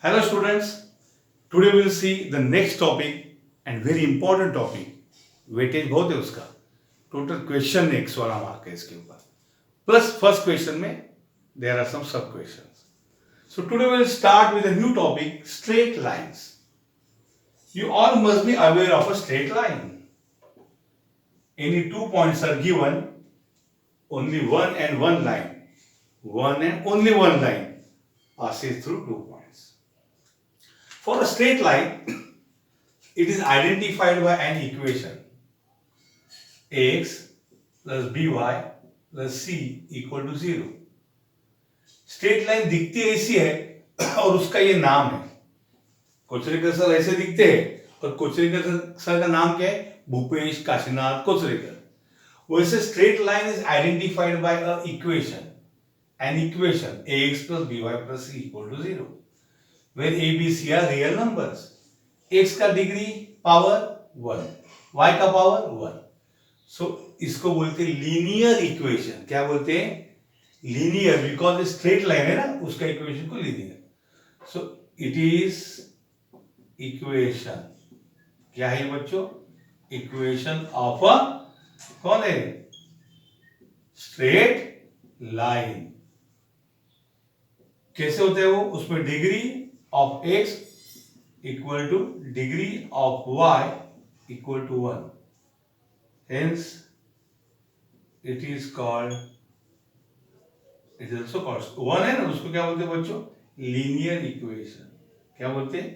Hello students, today we will see the next topic and very important topic. Weightage बहुत है उसका, total question 116 mark है इसके ऊपर, प्लस फर्स्ट क्वेश्चन में देयर आर सम सब questions. So today we will start with a new topic, straight lines. You all must be aware of a straight line. Any 2 points are given, only one and one line, one and only one line passes through 2 points. For a straight line, it is identified by an equation ax plus by plus c equal to 0. Straight line दिखती ऐसी है और उसका ये नाम है. Kocharekar sir ऐसे दिखते हैं और कोचरेकर सर का नाम क्या है? भूपेश काशीनाथ कोचरेकर. वैसे straight line is identified by a equation, an equation ax plus by plus c equal to 0. Where a, b, c are real numbers. x का डिग्री पावर 1, y का पावर 1. सो इसको बोलते हैं लीनियर इक्वेशन. क्या बोलते हैं? लीनियर, बिकॉज स्ट्रेट लाइन है ना, उसका इक्वेशन को linear. So it is equation. क्या है बच्चों? इक्वेशन ऑफ अ, कौन है? Straight line. कैसे होते हैं वो? उसमें degree of x equal to degree of y equal to 1. Hence, it is called, it is also called, one है ना, उसको क्या बोलते हैं बच्चों? Linear equation. क्या बोलते हैं?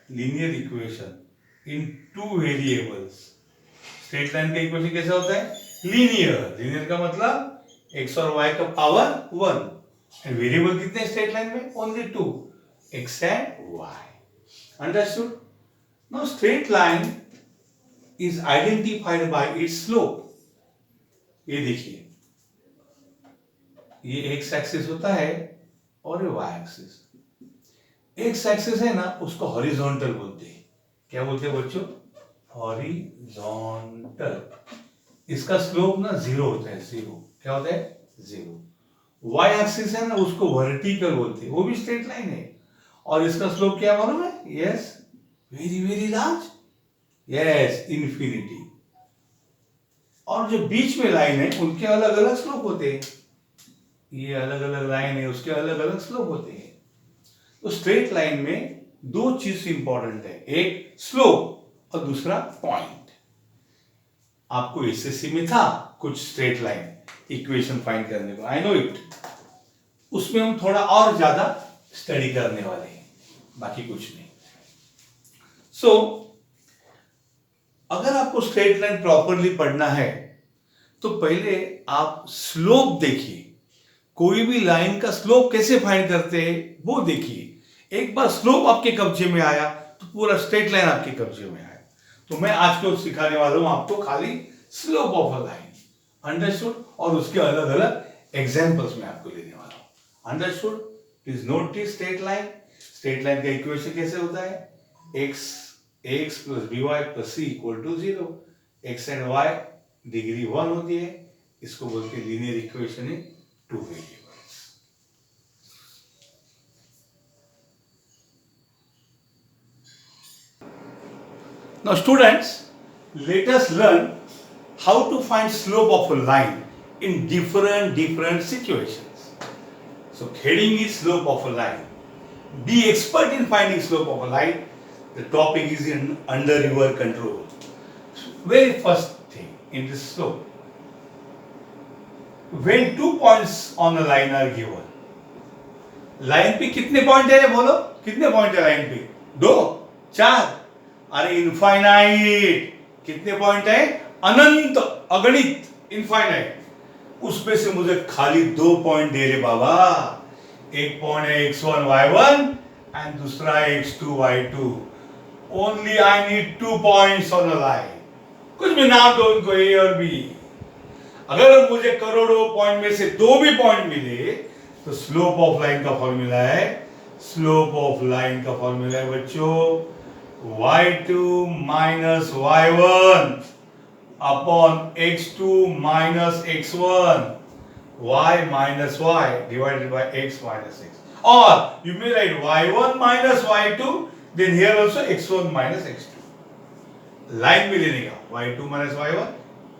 Linear equation in two variables. Straight line का इक्वेशन कैसा होता है? लीनियर. लीनियर का मतलब x और y का पावर 1. एंड वेरिएबल कितने हैं स्ट्रेट लाइन में? Only 2, x and y. Understood? Now straight line is identified by its slope. ये देखिए, ये x एक्सिस होता है और ये y एक्सिस. x एक्सिस है ना, उसको हॉरिजॉन्टल बोलते हैं. क्या बोलते हैं बच्चों? हॉरिजॉन्टल. इसका स्लोप ना 0 होता है. 0 क्या होता है? 0. y एक्सिस है ना, उसको वर्टिकल बोलते हैं. वो भी स्ट्रेट लाइन है और इसका स्लोप क्या मालूम है? Yes, very very large. Yes, infinity. और जो बीच में लाइन है उनके अलग अलग स्लोप होते हैं. ये अलग अलग लाइन है, उसके अलग अलग स्लोप होते हैं. तो स्ट्रेट लाइन में दो चीज इंपॉर्टेंट है, एक स्लोप और दूसरा पॉइंट. आपको एसएससी में था कुछ स्ट्रेट लाइन इक्वेशन फाइंड करने को, आई नो इट. उसमें हम थोड़ा और ज्यादा स्टडी करने वाले हैं, बाकी कुछ नहीं. सो अगर आपको स्ट्रेट लाइन प्रॉपरली पढ़ना है तो पहले आप स्लोप देखिए. कोई भी लाइन का स्लोप कैसे फाइंड करते हैं वो देखिए. एक बार स्लोप आपके कब्जे में आया तो पूरा स्ट्रेट लाइन आपके कब्जे में आया. तो मैं आज को सिखाने वाला हूं आपको खाली slope of a line. Understood? और उसके अलग अलग एग्जांपल्स में आपको लेने वाला हूं. Understood? Please note this straight line. Straight line का इक्वेशन कैसे होता है? x plus by plus c equal to 0. x and y degree 1 होती है. इसको बोलते हैं linear equation in two variables. Now students, let us learn how to find slope of a line in different situations. So heading is slope of a line. Be expert in finding slope of a line. The topic is under your control. Very first thing in this slope. When 2 points on a line are given. Line पे कितने point है बोलो? कितने point है line पे? 2, 4. अरे infinite. कितने point है? अनंत, अगणित, इनफाइनाइट. उसमें से मुझे खाली 2 पॉइंट दे रे बाबा. एक पॉइंट है x1 y1 एंड दूसरा x2 y2. Only I need 2 points on a line. कुछ भी नाम दो उनको, A और B. अगर मुझे करोड़ों पॉइंट में से 2 भी पॉइंट मिले तो स्लोप ऑफ लाइन का फॉर्मूला है, स्लोप ऑफ लाइन का फॉर्मूला है बच्चों y2 minus y1 upon x2 minus x1. y minus y divided by x minus x. Or you may write y1 minus y2, then here also x1 minus x2. Line में लेने का y2 minus y1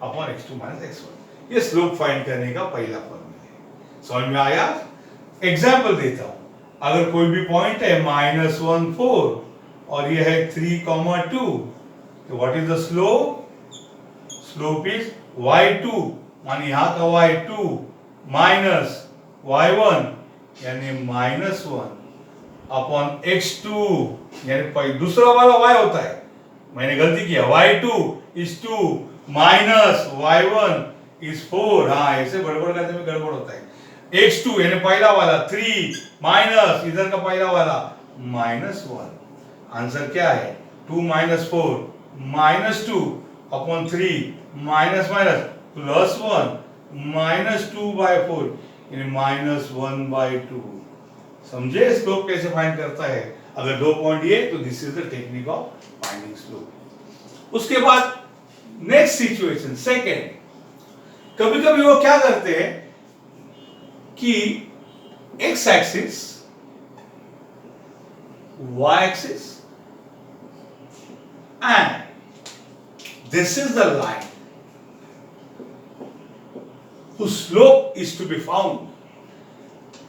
upon x2 minus x1. ये slope find करने का पहला formula है. समझ में आया? एग्जाम्पल देता हूं. अगर कोई भी पॉइंट है -1 4 और ये है 3,2, तो what is the slope? Slope is y2 माने यहाँ का y2 माइनस y1 यानी -1 अपॉन x2 यानी दूसरा वाला y होता है. मैंने गलती किया. y2 is 2 minus y1 is 4. हाँ, ऐसे गड़बड़ करने में गड़बड़ होता है. x2 यानी पहला वाला 3 माइनस इधर का पहला वाला -1. आंसर क्या है? 2 minus 4 -2 upon 3 minus minus plus 1 -2/4 यानी -1/2. समझे स्लोप कैसे फाइंड करता है? अगर दो पॉइंट ये तो this is the technique of finding slope. उसके बाद नेक्स्ट सिचुएशन सेकेंड. कभी कभी वो क्या करते हैं कि x axis y axis and this is the line whose slope is to be found.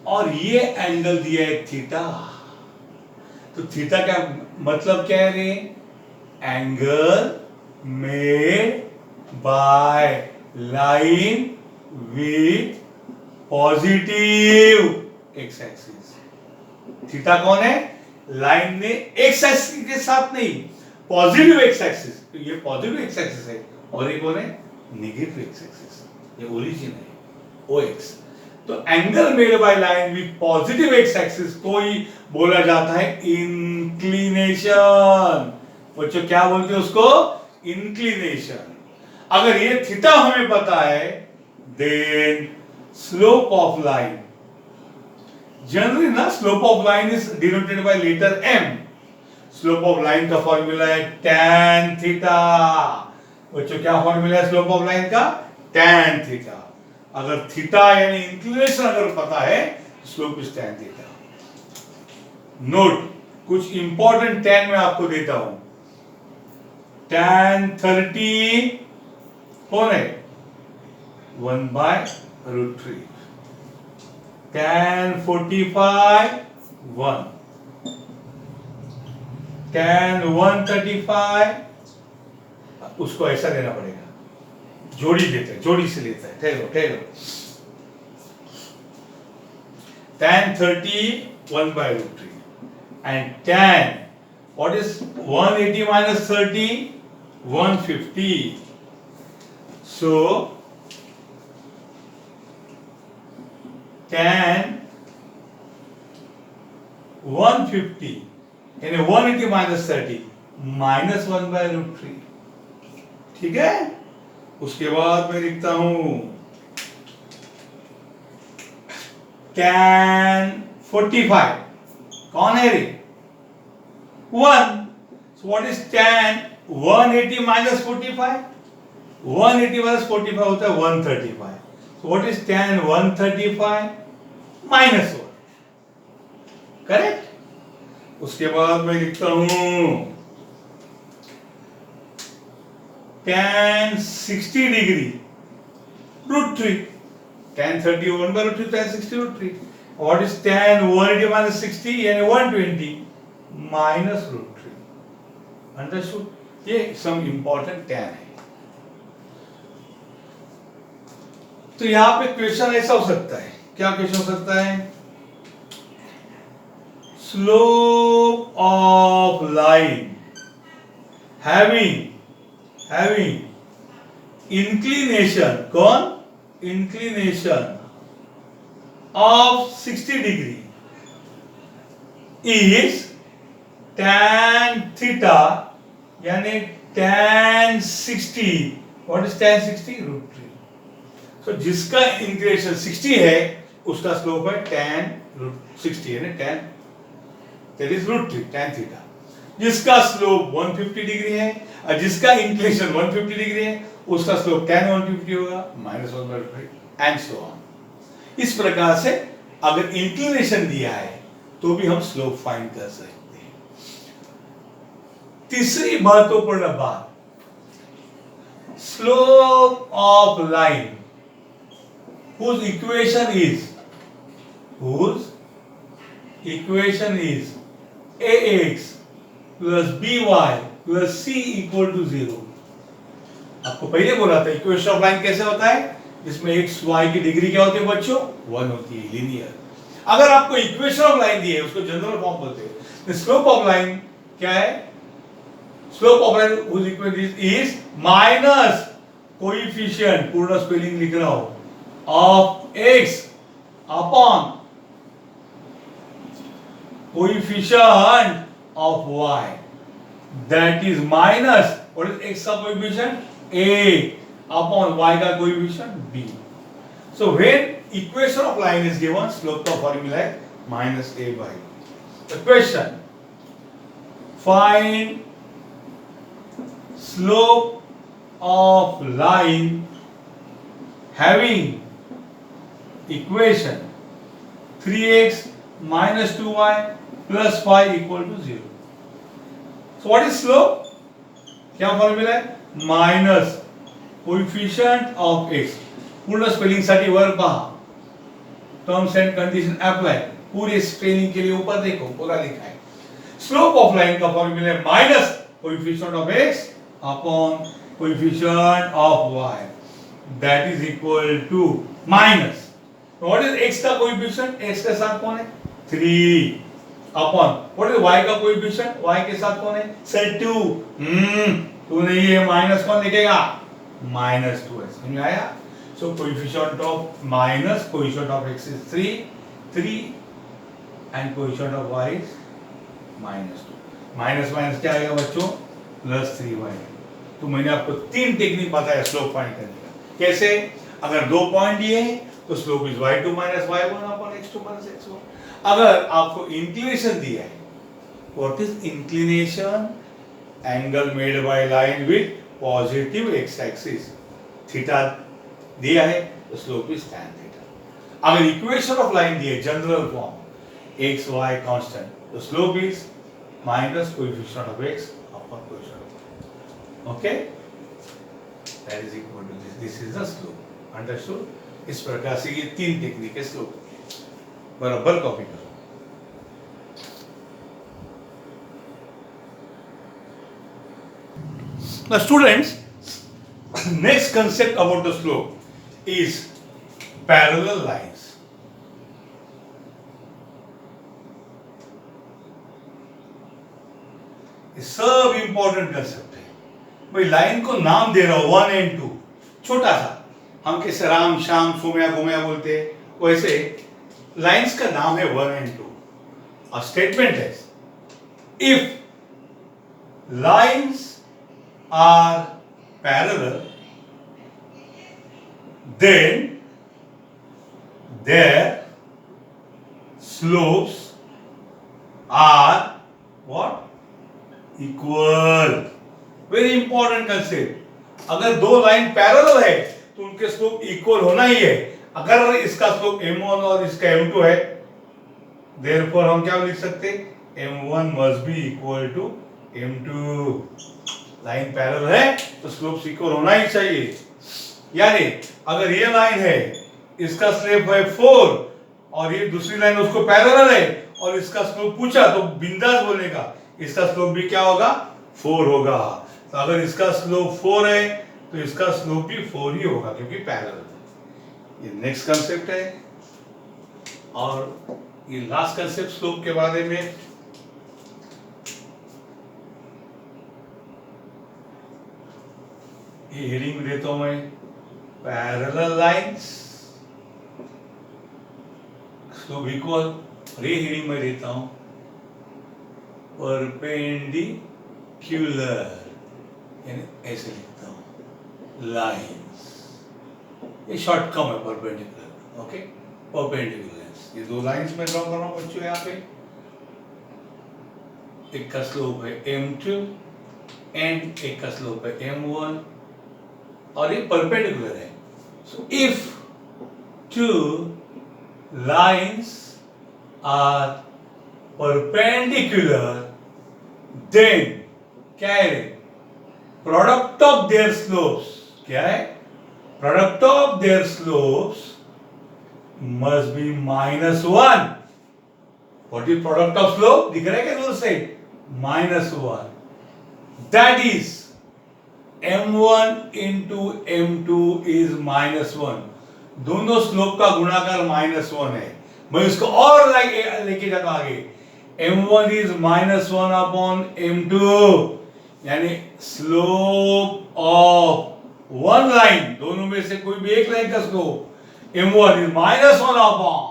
और ये एंगल दिया है थीटा. तो थीटा का मतलब क्या है रे? Angle made by line with positive x axis. Theta कौन है? लाइन ने एक्स एक्सिस के साथ नहीं, पॉजिटिव एक्स एक्सिस. तो ये पॉजिटिव एक्स एक्सिस है और ये कौन है? Negative x axis. ये ओरिजिन है OX. तो angle made by line with positive x axis को ही बोला जाता है इंक्लिनेशन. बच्चों क्या बोलते हैं उसको? इंक्लिनेशन. अगर ये थीटा हमें पता है then slope of line, generally ना slope of line is denoted by letter m. Slope of line का फॉर्मूला है tan थीटा. बच्चों क्या फॉर्मूला है स्लोप ऑफ लाइन का? tan theta. अगर थीटा यानी इंक्लिनेशन अगर पता है, slope is tan theta. Note, कुछ इंपॉर्टेंट tan में आपको देता हूं. tan 30 कौन है? 1/√3. tan 45 1. tan 135 उसको ऐसा लेना पड़ेगा, जोड़ी देते हैं, जोड़ी से लेता है. ठहरो. tan 30 1/√3 and tan what is 180 minus 30? 150. So tan 150 यानी 180 minus 30 minus 1/√3. ठीक है. उसके बाद मैं लिखता हूं tan 45 कौन है रे? 1. So what is tan 180 minus 45? 180 minus 45 होता है 135. So what is tan 135? minus 1. Correct. उसके बाद मैं लिखता हूं tan 60 degree √3. tan 30 1/√3, tan 60 √3. What is tan 180 minus 60 यानी 120 minus √3. अंडरस्टूड? ये सम इंपॉर्टेंट tan है. तो यहां पे क्वेश्चन ऐसा हो सकता है. क्या क्वेश्चन हो सकता है? Slope of line having inclination कौन? inclination of 60 degree is tan theta यानी tan 60. what is tan 60? √3. so जिसका इंक्लिनेशन 60 है उसका स्लोप है tan √60 यानी tan that is √3 tan theta. जिसका स्लोप 150 डिग्री है और जिसका इंक्लिनेशन 150 डिग्री है उसका स्लोप tan 150 होगा -1/3 एंड सो ऑन. इस प्रकार से अगर इंक्लिनेशन दिया है तो भी हम स्लोप फाइंड कर सकते हैं। तीसरी महत्वपूर्ण बात, slope of line whose equation is ax plus by plus c equal to 0। आपको पहले बोला था इक्वेशन ऑफ लाइन कैसे होता है, जिसमें x y की डिग्री क्या होती है बच्चों, 1 होती है, लीनियर। अगर आपको इक्वेशन ऑफ लाइन दी है उसको जनरल फॉर्म बोलते हैं। स्लोप ऑफ लाइन क्या है, slope of line whose equation is minus coefficient, पूर्ण स्पेलिंग लिख रहा हूं, of x upon coefficient of y, that is minus, what is x का coefficient, a upon y का coefficient b। So when equation of line is given, slope का formula है minus a by b। The question, find slope of line having equation 3x minus 2y plus 5 equal to 0। So what is slope? क्या formula है, minus coefficient of x, पूर्ण spelling साठी वर पहा, terms and condition apply, पूरे spelling के लिए ऊपर देखो पूरा लिखा है। स्लोप ऑफ लाइन का फॉर्मूला है minus coefficient of x upon coefficient of y, that is equal to minus, what is x का कोएफिशिएंट, x के साथ कौन है 3 अपॉन what is y का कोएफिशिएंट, y के साथ कौन है सर 2, 2 नहीं है, माइनस कौन लिखेगा माइनस 2 है, समझ में आया। So coefficient of minus coefficient of x is 3 and coefficient of y is minus 2। Minus minus क्या आएगा बच्चों, प्लस 3y। तो मैंने आपको 3 टेक्निक बताया स्लोप फाइंड करने का। कैसे, अगर 2 पॉइंट दिए हैं तो slope is y2 minus y1 upon x2 minus x1। अगर आपको इंक्लिनेशन दिया है, what is inclination, angle made by line with positive x axis, theta दिया है तो स्लोप इज tan थीटा। अगर इक्वेशन ऑफ लाइन दिए general form x y constant, तो slope is minus coefficient of x upon coefficient of y। Okay, that is equal to this is the slope. Understood. इस प्रकार से ये 3 technique है slope, बराबर copy करो। Now students, next concept about the slope is parallel lines। ये सब important concept है। भाई लाइन को नाम दे रहा हूं 1 and 2, छोटा सा, हम कैसे राम श्याम सोमया गोमया बोलते हैं, वैसे लाइंस का नाम है 1 and 2। और स्टेटमेंट है, if lines are parallel then their slopes are what, equal। Very important concept. अगर 2 लाइन पैरेलल है तो उनके स्लोप इक्वल होना ही है। अगर इसका स्लोप m1 और इसका m2 है, देयरफॉर हम क्या लिख सकते हैं, m1 must be equal to m2। Line parallel है तो स्लोप इक्वल होना ही चाहिए। यानी अगर ये लाइन है, इसका स्लोप है 4 और ये दूसरी लाइन उसको पैरेलल है और इसका स्लोप पूछा तो बिंदास बोलेगा इसका स्लोप भी क्या होगा 4 होगा। तो अगर इसका स्लोप 4 है तो इसका स्लोप भी 4 ही होगा क्योंकि पैरेलल है। ये नेक्स्ट कंसेप्ट है। और ये लास्ट कंसेप्ट स्लोप के बारे में, ये हेडिंग देता हूं मैं, पैरेलल लाइंस स्लोप इक्वल, और ये हेडिंग में देता हूं परपेंडिकुलर, यानी ऐसे लिखता हूं लाइंस, ये शॉर्ट कम है परपेंडिकुलर। ओके, परपेंडिकुलर, ये 2 लाइंस में ड्रॉ कर रहा हूं बच्चों। यहाँ पे एक का स्लोप है m2 एंड एक का स्लोप है m1 और ये परपेंडिकुलर है। So if 2 lines are perpendicular, then क्या है प्रोडक्ट ऑफ देयर स्लोप्स, क्या है product of their slopes must be -1. What is product of slope? दिख रहा है क्या दूर से? -1. That is m1 into m2 is -1. दोनों स्लोप का गुणाकार -1 है. मैं इसको और लेके जाता आगे. m1 is -1 upon m2, यानी स्लोप ऑफ वन लाइन, दोनों में से कोई भी एक लाइन का slope m1 is -1 upon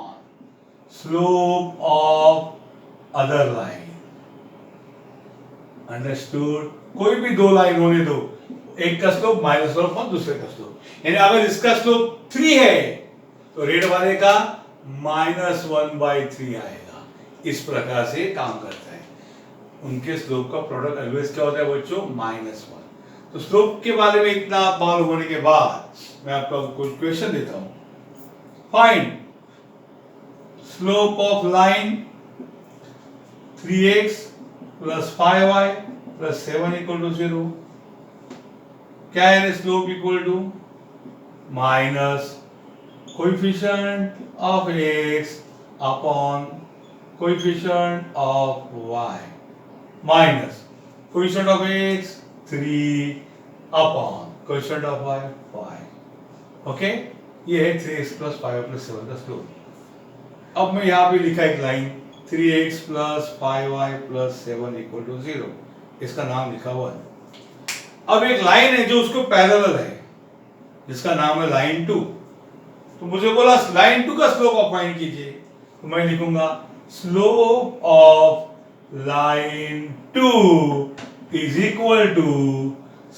slope of other line. Understood? कोई भी दो लाइन होने दो, एक का स्लोप -1 upon दूसरे का स्लोप, यानी अगर इसका स्लोप 3 है तो रेड वाले का -1/3 आएगा. इस प्रकार से काम करता है. उनके स्लोप का प्रोडक्ट ऑलवेज क्या होता है बच्चों? -1. तो स्लोप के बारे में इतना मालूम होने के बाद मैं आपको कुछ क्वेश्चन देता हूं. Find slope of line 3x plus 5y plus 7 equal to 0. क्या है slope equal to minus coefficient of x upon coefficient of y minus coefficient of x 3 upon coefficient of y 5. Okay? ये है 3x plus 5y plus 7 का slope. अब मैं यहाँ पे लिखा एक line 3x plus 5y plus 7 equal to 0. इसका नाम लिखा हुआ है. अब एक लाइन है जो उसको पैरेलल है, जिसका नाम है लाइन 2. तो मुझे बोला लाइन 2 का स्लोप आप फाइंड कीजिए. तो मैं लिखूंगा slope of line 2 is equal to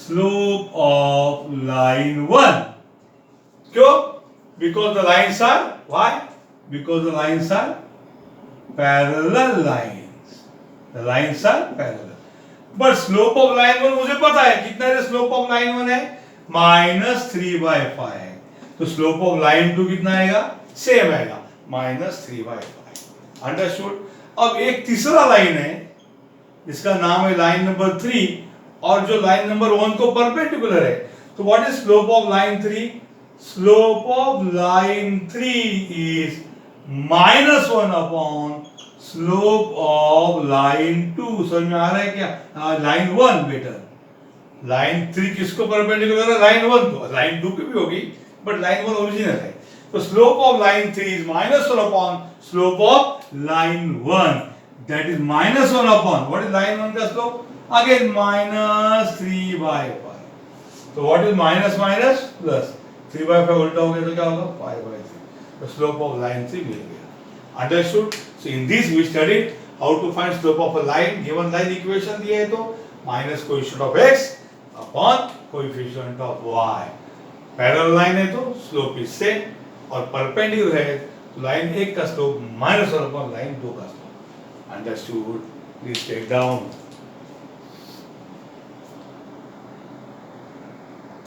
slope of line 1. क्यों? Because the lines are, why? Because the lines are parallel lines. The lines are parallel. But slope of line 1 मुझे पता है कितना है. slope of line 1 है -3/5. तो slope of line 2 कितना आएगा? सेम आएगा -3/5. Understood? अब एक तीसरा लाइन है जिसका नाम है लाइन नंबर 3 और जो लाइन नंबर 1 को परपेंडिकुलर है. तो what is slope of line 3? Slope of line 3 is -1 upon slope of line 2. समझ में आ रहा है क्या? Line 1 better. लाइन 3 किसको परपेंडिकुलर है? लाइन 1 को. लाइन 2 की भी होगी बट लाइन 1 ओरिजिनल है. तो slope of line 3 is -1 upon slope of line 1. That is -1 upon, what is line 1 का स्लोप? Again -3/5. तो what is minus minus plus 3/5 उल्टा हो गया तो क्या होगा? 5/3. The slope of line 3 मिल गया. Understood? So in this we studied how to find slope of a line. Given line equation दिए है तो minus coefficient of x upon coefficient of y. Parallel line है तो slope is same और perpendicular है तो line 1 का slope -1 upon line 2 का slope. Understood? Please take down.